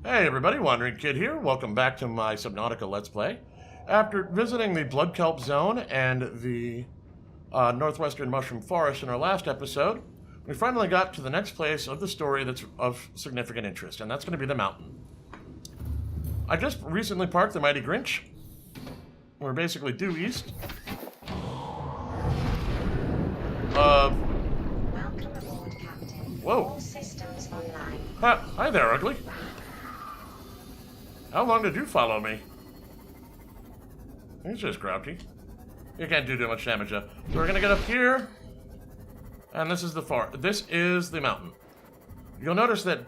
Hey everybody, Wandering Kid here. Welcome back to my SubNautica Let's Play. After visiting the Blood Kelp Zone and the Northwestern Mushroom Forest in our last episode, we finally got to the next place of the story that's of significant interest, and that's going to be the mountain. I just recently parked the Mighty Grinch. We're basically due east. Welcome aboard, Captain. Whoa. All systems online. Hi there, Ugly. How long did you follow me? He's just grouchy. You can't do too much damage though. So we're gonna get up here, and this is the mountain. You'll notice that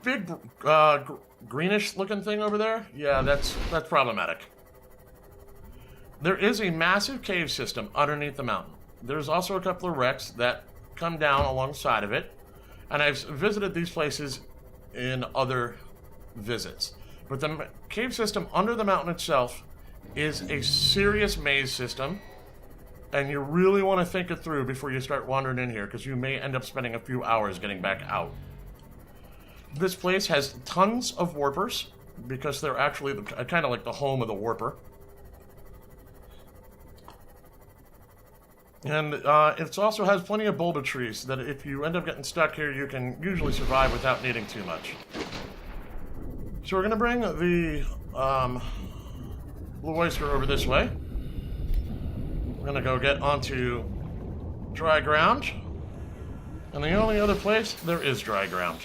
big greenish-looking thing over there. Yeah, that's problematic. There is a massive cave system underneath the mountain. There's also a couple of wrecks that come down alongside of it, and I've visited these places in other visits. But the cave system under the mountain itself is a serious maze system, and you really want to think it through before you start wandering in here, because you may end up spending a few hours getting back out. This place has tons of warpers, because they're actually kind of like the home of the warper. And it also has plenty of bulba trees that if you end up getting stuck here, you can usually survive without needing too much. So we're going to bring the Blue Oyster over this way. We're going to go get onto dry ground. And the only other place there is dry ground.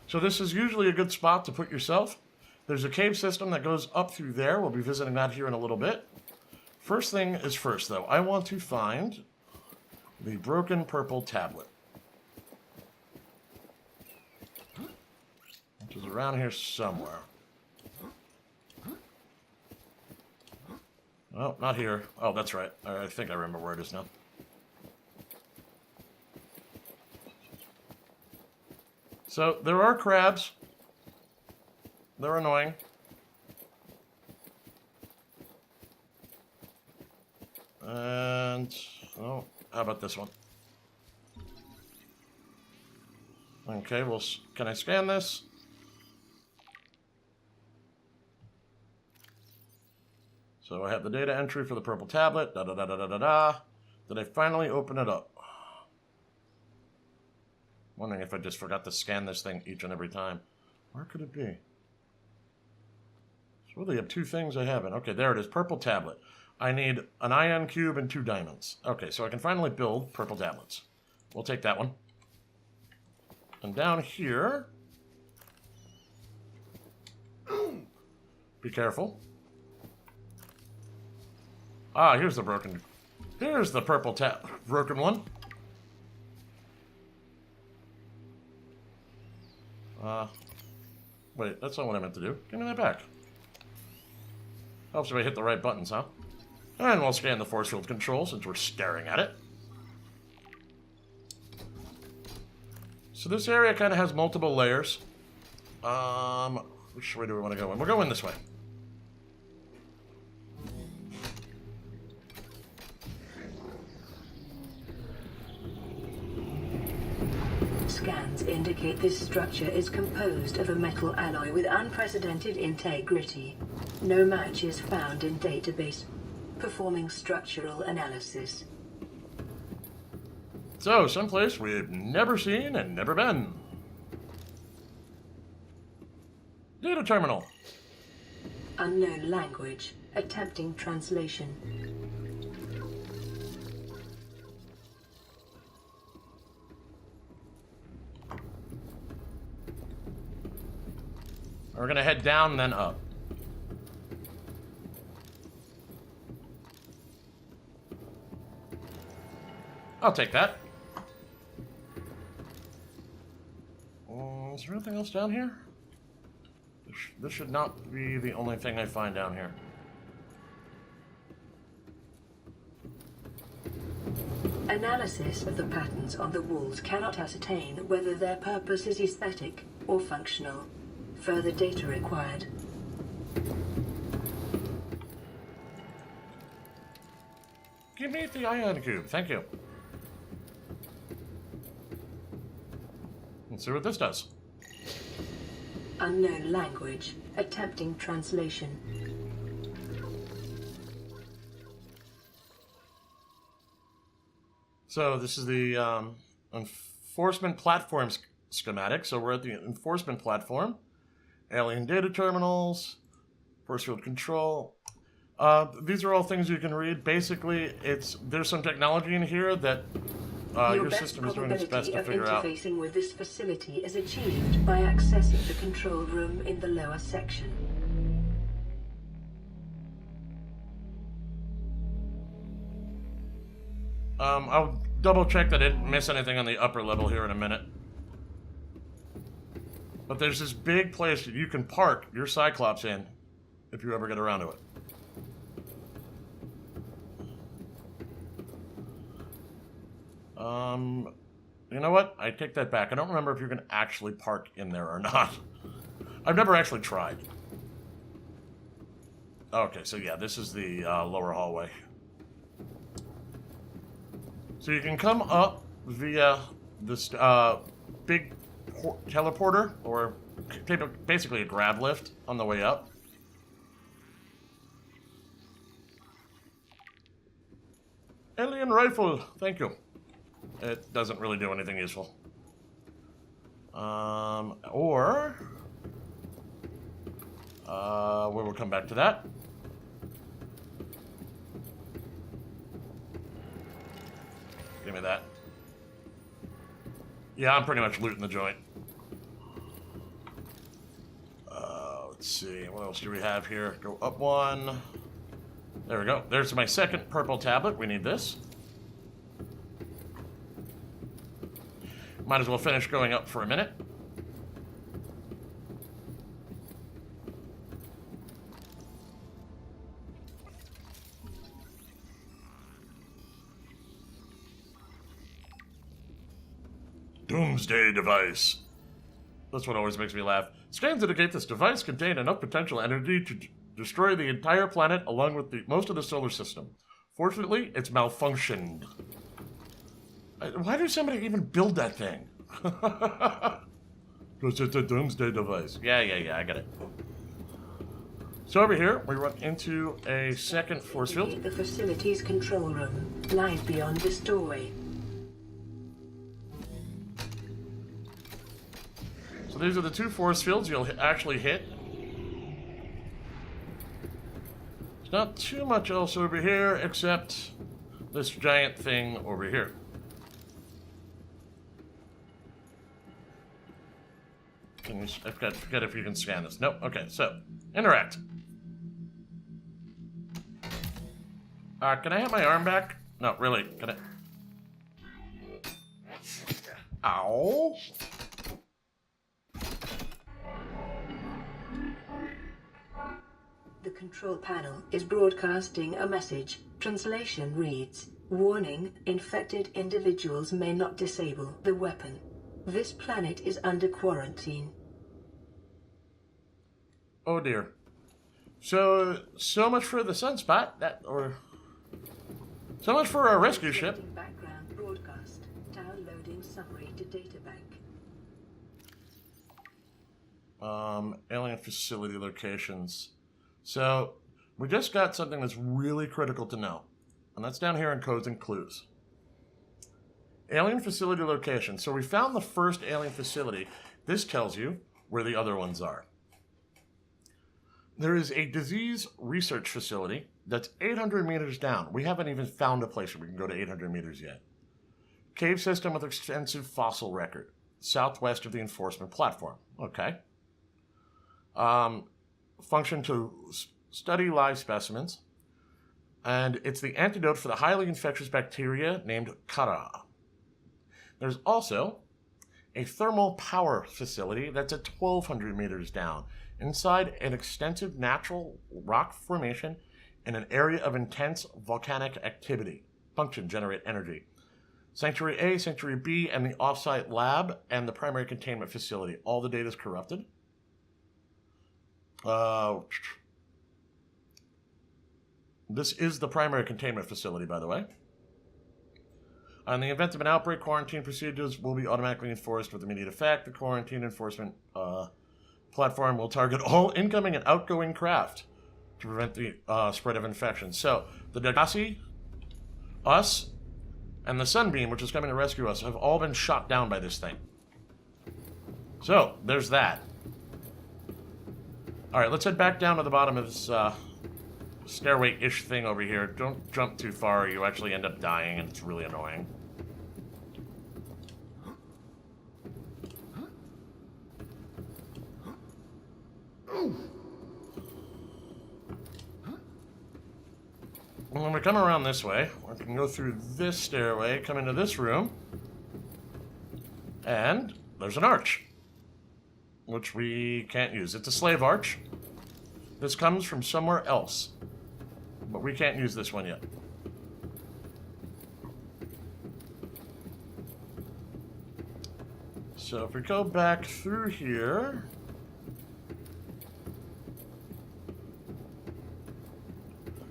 So this is usually a good spot to put yourself. There's a cave system that goes up through there. We'll be visiting that here in a little bit. First thing is first, though. I want to find the broken purple tablet. Which is around here somewhere. Oh, not here. Oh, that's right. I think I remember where it is now. So, there are crabs. They're annoying. And, oh, how about this one? Okay, well, can I scan this? So I have the data entry for the purple tablet, da-da-da-da-da-da. Did I finally open it up? Wondering if I just forgot to scan this thing each and every time. Where could it be? So they have two things I haven't. Okay, there it is, purple tablet. I need an ion cube and 2 diamonds. Okay, so I can finally build purple tablets. We'll take that one. And down here... Be careful. Ah, here's the broken... Here's the purple broken one. Wait, that's not what I meant to do. Give me that back. Helps if I hit the right buttons, huh? And we'll scan the force field control since we're staring at it. So this area kind of has multiple layers. Which way do we want to go in? We're going this way. Scans indicate this structure is composed of a metal alloy with unprecedented integrity. No match is found in database. Performing structural analysis. So, someplace we've never seen and never been. Data terminal. Unknown language. Attempting translation. We're gonna head down, then up. I'll take that. Is there anything else down here? This should not be the only thing I find down here. Analysis of the patterns on the walls cannot ascertain whether their purpose is aesthetic or functional. Further data required. Give me the ion cube, thank you. Let's see what this does. Unknown language. Attempting translation. So this is the enforcement platform schematic. So we're at the enforcement platform. Alien data terminals. Force field control. These are all things you can read. Basically, there's some technology in here that your system is doing its best to figure out. Interfacing with this facility is achieved by accessing the control room in the lower section. I'll double check that I didn't miss anything on the upper level here in a minute. But there's this big place that you can park your Cyclops in if you ever get around to it. You know what? I take that back. I don't remember if you can actually park in there or not. I've never actually tried. Okay, so yeah, this is the lower hallway. So you can come up via this big teleporter, or basically a grab lift on the way up. Alien rifle, thank you. It doesn't really do anything useful. We'll come back to that. Give me that. Yeah, I'm pretty much looting the joint. Let's see, what else do we have here? Go up one. There we go. There's my second purple tablet. We need this. Might as well finish going up for a minute. Doomsday Device. That's what always makes me laugh. Scans indicate this device contained enough potential energy to destroy the entire planet along with most of the solar system. Fortunately, it's malfunctioned. Why did somebody even build that thing? Because it's a Doomsday Device. Yeah, I get it. So over here, we run into a second force field. The facility's control room lies beyond this doorway. So these are the two force fields you'll actually hit. There's not too much else over here except this giant thing over here. I forget if you can scan this. Nope. Okay, so interact. Can I have my arm back? No, really. Can I? Ow. The control panel is broadcasting a message. Translation reads, "Warning, infected individuals may not disable the weapon. This planet is under quarantine." Oh dear. So much for the sunspot. So much for our rescue ship. Background broadcast. Downloading summary to databank. Alien facility locations. So, we just got something that's really critical to know. And that's down here in Codes and Clues. Alien facility location. So we found the first alien facility. This tells you where the other ones are. There is a disease research facility that's 800 meters down. We haven't even found a place where we can go to 800 meters yet. Cave system with extensive fossil record. Southwest of the enforcement platform. Okay. Function to study live specimens. And it's the antidote for the highly infectious bacteria named Kara. There's also a thermal power facility that's at 1,200 meters down, inside an extensive natural rock formation in an area of intense volcanic activity. Function, generate energy. Sanctuary A, Sanctuary B, and the offsite lab, and the primary containment facility. All the data is corrupted. This is the primary containment facility, by the way. In the event of an outbreak, quarantine procedures will be automatically enforced with immediate effect. The quarantine enforcement platform will target all incoming and outgoing craft to prevent the spread of infection. So, the Degasi, us, and the Sunbeam, which is coming to rescue us, have all been shot down by this thing. So, there's that. Alright, let's head back down to the bottom of this stairway-ish thing over here. Don't jump too far or you actually end up dying, and it's really annoying. And when we come around this way, we can go through this stairway, come into this room, and there's an arch, which we can't use. It's a slave arch. This comes from somewhere else, but we can't use this one yet. So if we go back through here,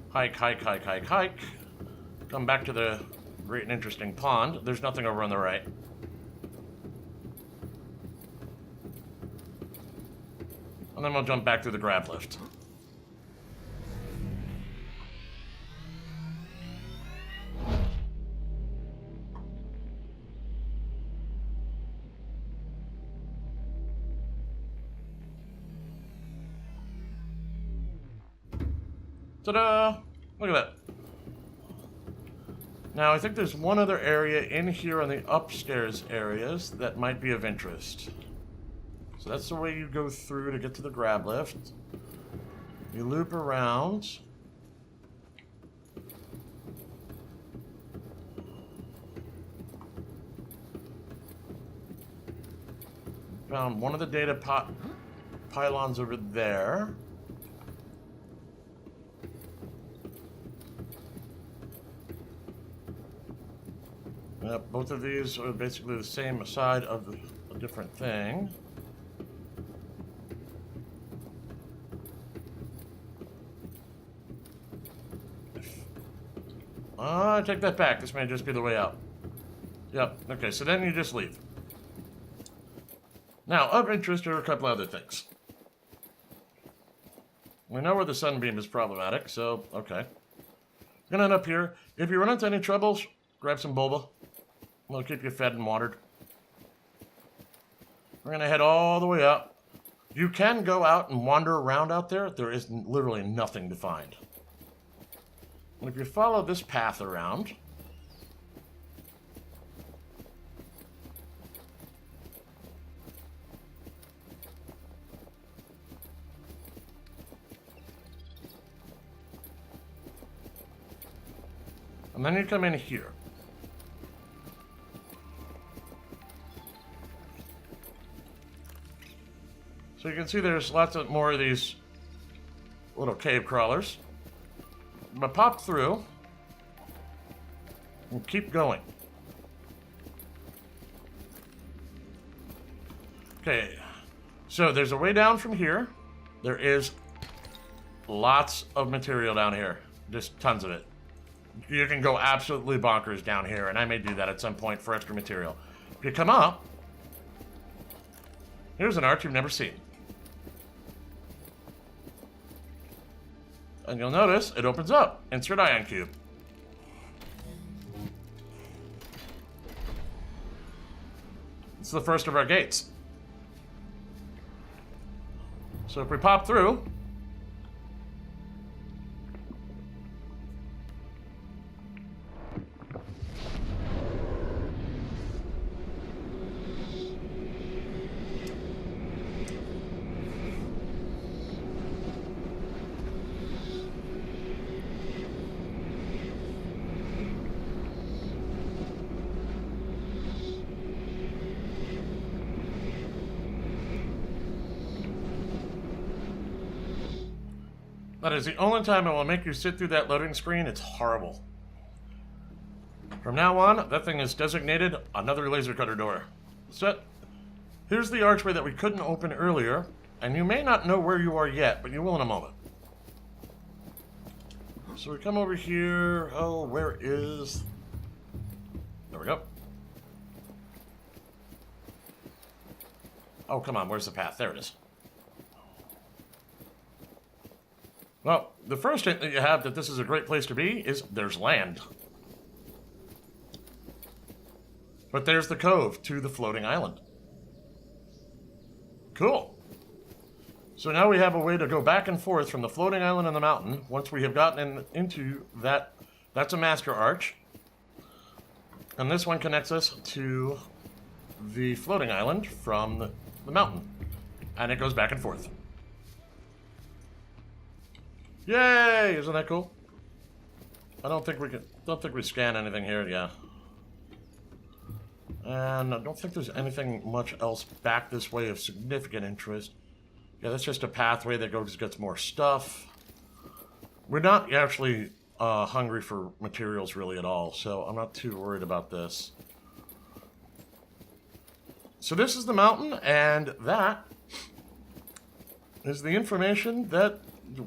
hike, hike, hike, hike, hike, come back to the great and interesting pond. There's nothing over on the right. And then we'll jump back through the grab lift. Ta-da! Look at that. Now, I think there's one other area in here on the upstairs areas that might be of interest. So that's the way you go through to get to the grab lift. You loop around. Found one of the data pylons over there. Both of these are basically the same side of a different thing. I take that back. This may just be the way out. Yep. Okay, so then you just leave. Now, of interest are a couple other things. We know where the Sunbeam is problematic, so, okay. Gonna end up here. If you run into any troubles, grab some boba. It'll keep you fed and watered. We're gonna head all the way up. You can go out and wander around out there. There is literally nothing to find. And if you follow this path around, and then you come in here. So you can see there's lots of more of these little cave crawlers. But pop through and keep going. Okay, so there's a way down from here. There is lots of material down here, just tons of it. You can go absolutely bonkers down here, and I may do that at some point for extra material. If you come up, here's an arch you've never seen. And you'll notice it opens up. Insert ion cube. It's the first of our gates. So if we pop through, that is the only time it will make you sit through that loading screen. It's horrible. From now on, that thing is designated another laser cutter door. So, here's the archway that we couldn't open earlier, and you may not know where you are yet, but you will in a moment. So we come over here. Oh, where is the we go. Oh, come on, where's the path? There it is. Well, the first hint that you have that this is a great place to be is there's land. But there's the cove to the floating island. Cool. So now we have a way to go back and forth from the floating island and the mountain. Once we have gotten into that, that's a master arch. And this one connects us to the floating island from the mountain. And it goes back and forth. Yay! Isn't that cool? I don't think we scan anything here, yeah. And I don't think there's anything much else back this way of significant interest. Yeah, that's just a pathway that gets more stuff. We're not actually hungry for materials really at all, so I'm not too worried about this. So this is the mountain, and that is the information that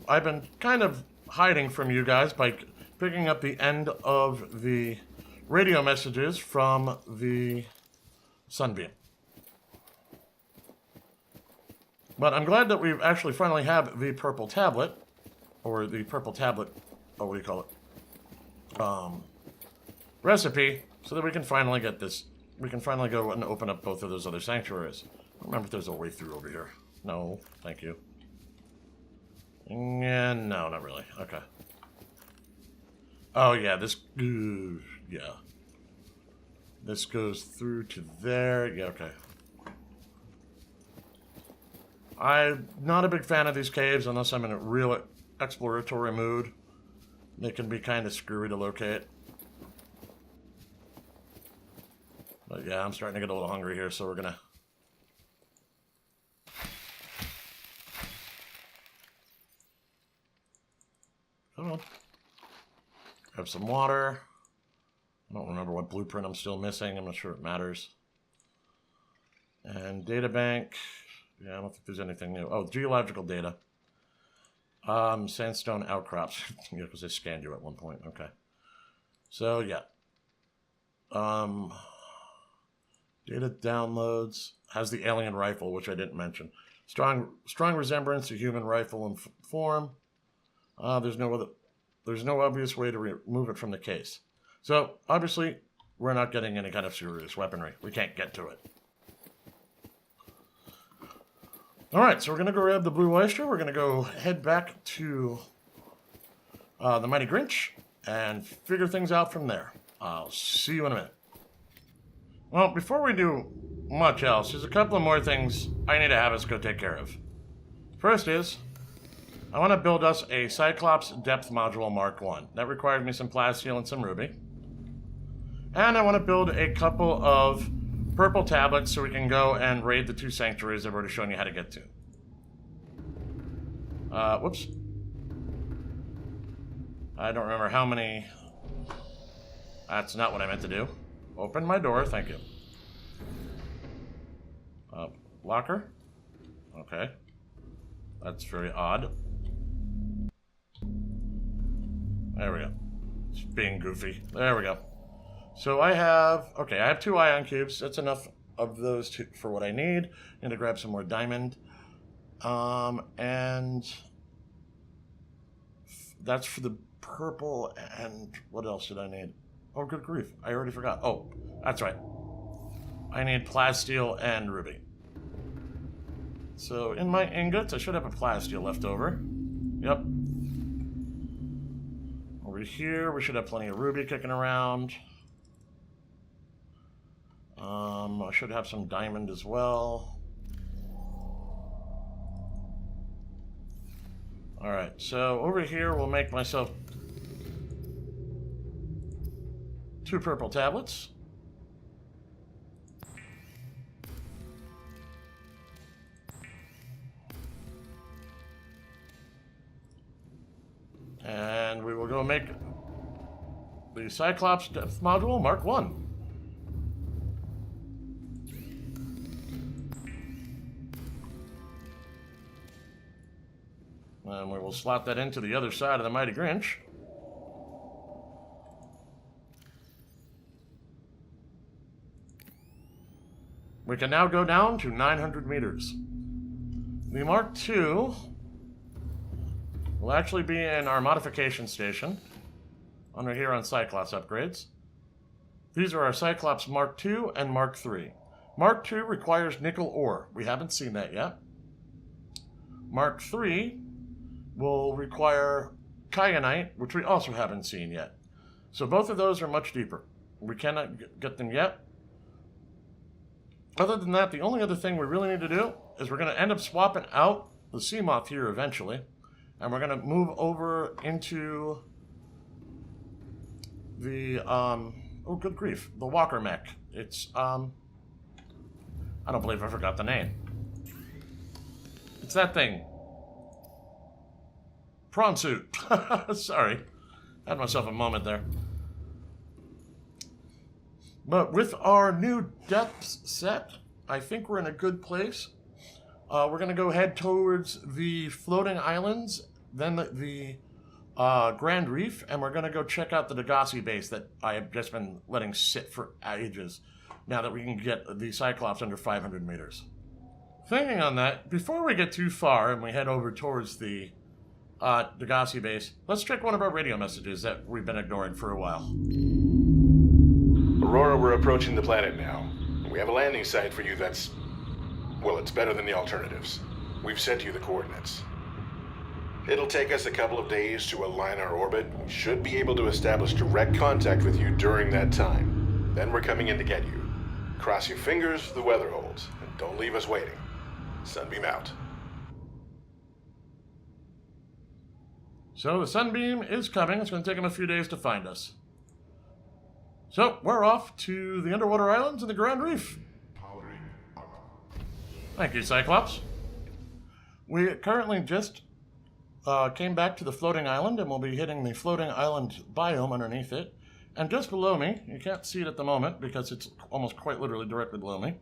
I've been kind of hiding from you guys by picking up the end of the radio messages from the Sunbeam. But I'm glad that we actually finally have the purple tablet, or the purple tablet, oh, what do you call it? Recipe, so that we can finally get this. We can finally go and open up both of those other sanctuaries. I don't remember if there's a way through over here. No, thank you. Yeah, no, not really. Okay. Oh, yeah, this... yeah. This goes through to there. Yeah, okay. I'm not a big fan of these caves unless I'm in a real exploratory mood. They can be kind of screwy to locate. But yeah, I'm starting to get a little hungry here, so we're gonna... Come on. Grab some water. I don't remember what blueprint I'm still missing. I'm not sure it matters. And data bank. Yeah, I don't think there's anything new. Oh, geological data. Sandstone outcrops. Yeah, because they scanned you at one point. Okay. So, yeah. Data downloads. Has the alien rifle, which I didn't mention. Strong resemblance to human rifle in form. There's no obvious way to remove it from the case. So, obviously, we're not getting any kind of serious weaponry. We can't get to it. Alright, so we're going to go grab the Blue Oyster. We're going to go head back to the Mighty Grinch and figure things out from there. I'll see you in a minute. Well, before we do much else, there's a couple of more things I need to have us go take care of. First is, I want to build us a Cyclops Depth Module Mark 1. That required me some plasteel and some ruby. And I want to build a couple of purple tablets so we can go and raid the two sanctuaries I've already shown you how to get to. Whoops. I don't remember how many... That's not what I meant to do. Open my door, thank you. Locker? Okay. That's very odd. There we go. Just being goofy. There we go. So I have... Okay, I have 2 ion cubes. That's enough of those two for what I need. Need to grab some more diamond. And... That's for the purple, and what else did I need? Oh, good grief. I already forgot. Oh, that's right. I need plasteel and ruby. So in my ingots, I should have a plasteel left over. Yep. Over here, we should have plenty of ruby kicking around. I should have some diamond as well. Alright, so over here, we'll make myself 2 purple tablets. And we will go make the Cyclops Depth Module Mark 1. And we will slot that into the other side of the Mighty Grinch. We can now go down to 900 meters. The Mark II will actually be in our modification station under here on Cyclops upgrades. These are our Cyclops Mark II and Mark III. Mark II requires nickel ore. We haven't seen that yet. Mark III will require kyanite, which we also haven't seen yet. So both of those are much deeper. We cannot get them yet. Other than that, the only other thing we really need to do is we're going to end up swapping out the Seamoth here eventually. And we're going to move over into the, oh good grief, the Walker mech. It's, I don't believe I forgot the name. It's that thing. Prawn suit. Sorry. Had myself a moment there. But with our new depths set, I think we're in a good place. We're going to go head towards the floating islands, then the Grand Reef, and we're going to go check out the Degassi base that I have just been letting sit for ages, now that we can get the Cyclops under 500 meters. Thinking on that, before we get too far and we head over towards the Degassi base, let's check one of our radio messages that we've been ignoring for a while. Aurora, we're approaching the planet now. We have a landing site for you that's... well, it's better than the alternatives. We've sent you the coordinates. It'll take us a couple of days to align our orbit. We should be able to establish direct contact with you during that time. Then we're coming in to get you. Cross your fingers the weather holds, and don't leave us waiting. Sunbeam out. So the Sunbeam is coming. It's going to take him a few days to find us. So we're off to the underwater islands and the Grand Reef. Thank you, Cyclops. We currently just came back to the floating island, and we'll be hitting the floating island biome underneath it. And just below me, you can't see it at the moment because it's almost quite literally directly below me,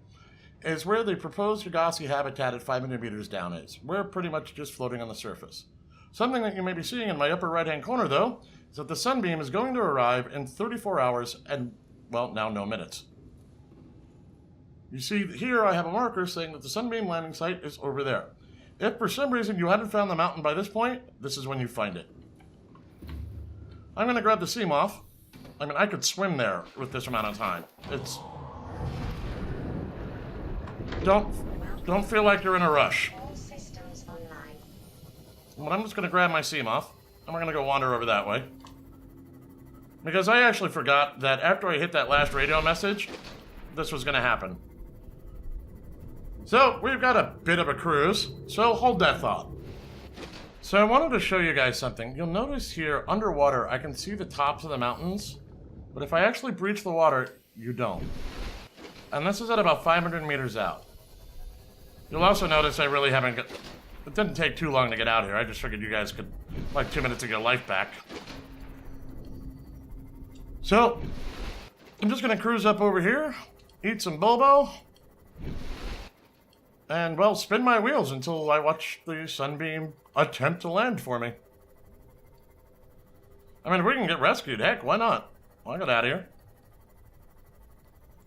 is where the proposed Degassi habitat at 500 meters down is. We're pretty much just floating on the surface. Something that you may be seeing in my upper right-hand corner, though, is that the Sunbeam is going to arrive in 34 hours and, well, now no minutes. You see here I have a marker saying that the Sunbeam landing site is over there. If for some reason you hadn't found the mountain by this point, this is when you find it. I'm going to grab the Seamoth. I mean, I could swim there with this amount of time. It's... Don't feel like you're in a rush. All systems online. But I'm just going to grab my Seamoth, and we're going to go wander over that way. Because I actually forgot that after I hit that last radio message, this was going to happen. So, we've got a bit of a cruise, so hold that thought. So I wanted to show you guys something. You'll notice here, underwater, I can see the tops of the mountains, but if I actually breach the water, you don't. And this is at about 500 meters out. You'll also notice I really haven't got... It didn't take too long to get out here. I just figured you guys could, like, 2 minutes to get life back. So, I'm just going to cruise up over here, eat some Bobo, and, well, spin my wheels until I watch the Sunbeam attempt to land for me. I mean, if we can get rescued, heck, why not? I'll get out of here.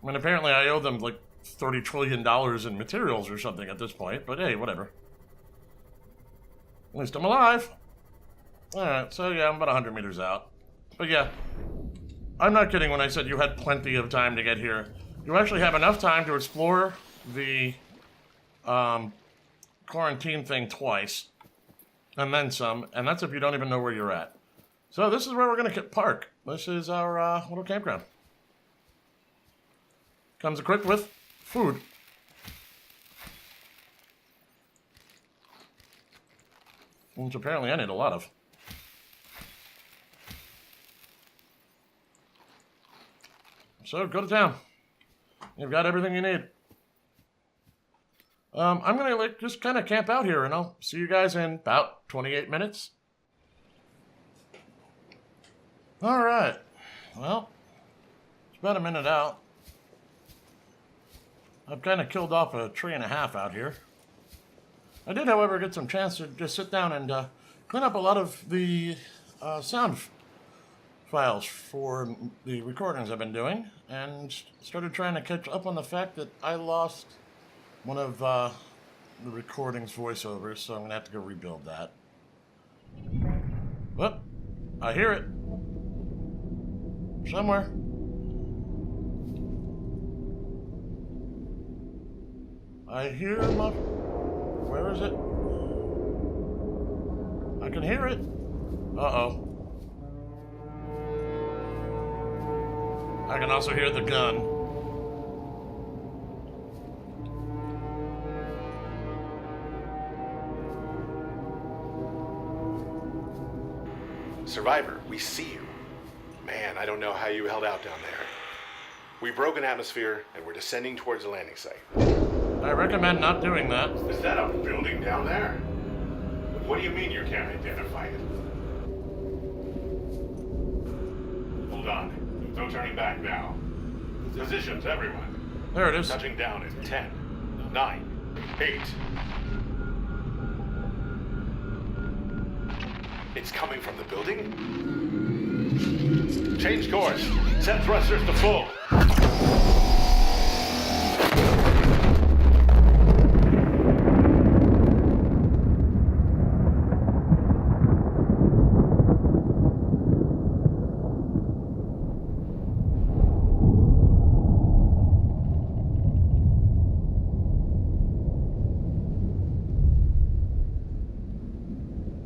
I mean, apparently I owe them, like, $30 trillion in materials or something at this point, but hey, whatever. At least I'm alive. Alright, so yeah, I'm about 100 meters out. But yeah, I'm not kidding when I said you had plenty of time to get here. You actually have enough time to explore the quarantine thing twice, and then some, and that's if you don't even know where you're at. So this is where we're going to park. This is our little campground. Comes equipped with food. Which apparently I need a lot of. So go to town. You've got everything you need. I'm gonna like just kind of camp out here, and I'll see you guys in about 28 minutes. All right. Well, it's about a minute out. I've kind of killed off a tree and a half out here. I did, however, get some chance to just sit down and clean up a lot of the sound files for the recordings I've been doing, and started trying to catch up on the fact that I lost one of the recordings voiceovers, so I'm going to have to go rebuild that. Whoop! I hear it. Somewhere. I hear my... Where is it? I can hear it. Uh-oh. I can also hear the gun. Survivor, we see you. Man, I don't know how you held out down there. We broke an atmosphere, and we're descending towards the landing site. I recommend not doing that. Is that a building down there? What do you mean you can't identify it? Hold on. No turning back now. Positions, everyone. There it is. Touching down in 10, 9, 8. It's coming from the building? Change course. Set thrusters to full.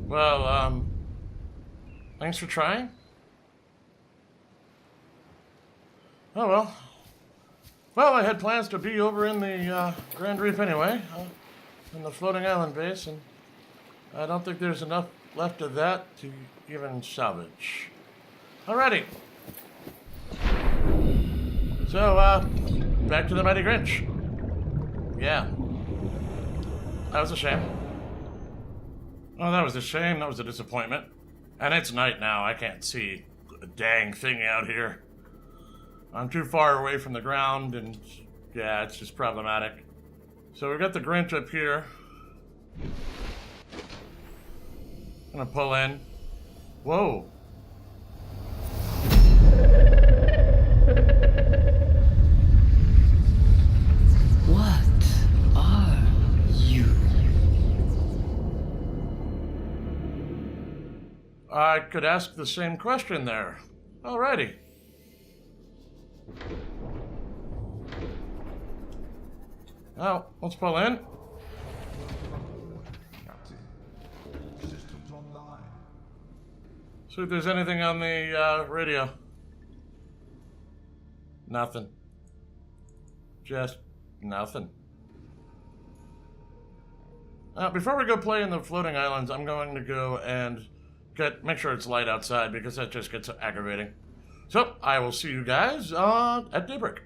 Well, thanks for trying. Oh well. Well, I had plans to be over in the Grand Reef anyway, in the floating island base, and I don't think there's enough left of that to even salvage. Alrighty. So, back to the Mighty Grinch. Yeah. That was a shame. Oh, that was a shame. That was a disappointment. And it's night now. I can't see a dang thing out here. I'm too far away from the ground, and yeah, it's just problematic. So we've got the Grinch up here. Gonna pull in. Whoa. What are you? I could ask the same question there. Alrighty. Now, let's pull in. Systems online. See if there's anything on the radio. Nothing. Just nothing. Before we go play in the floating islands, I'm going to go and make sure it's light outside because that just gets aggravating. So, I will see you guys at daybreak.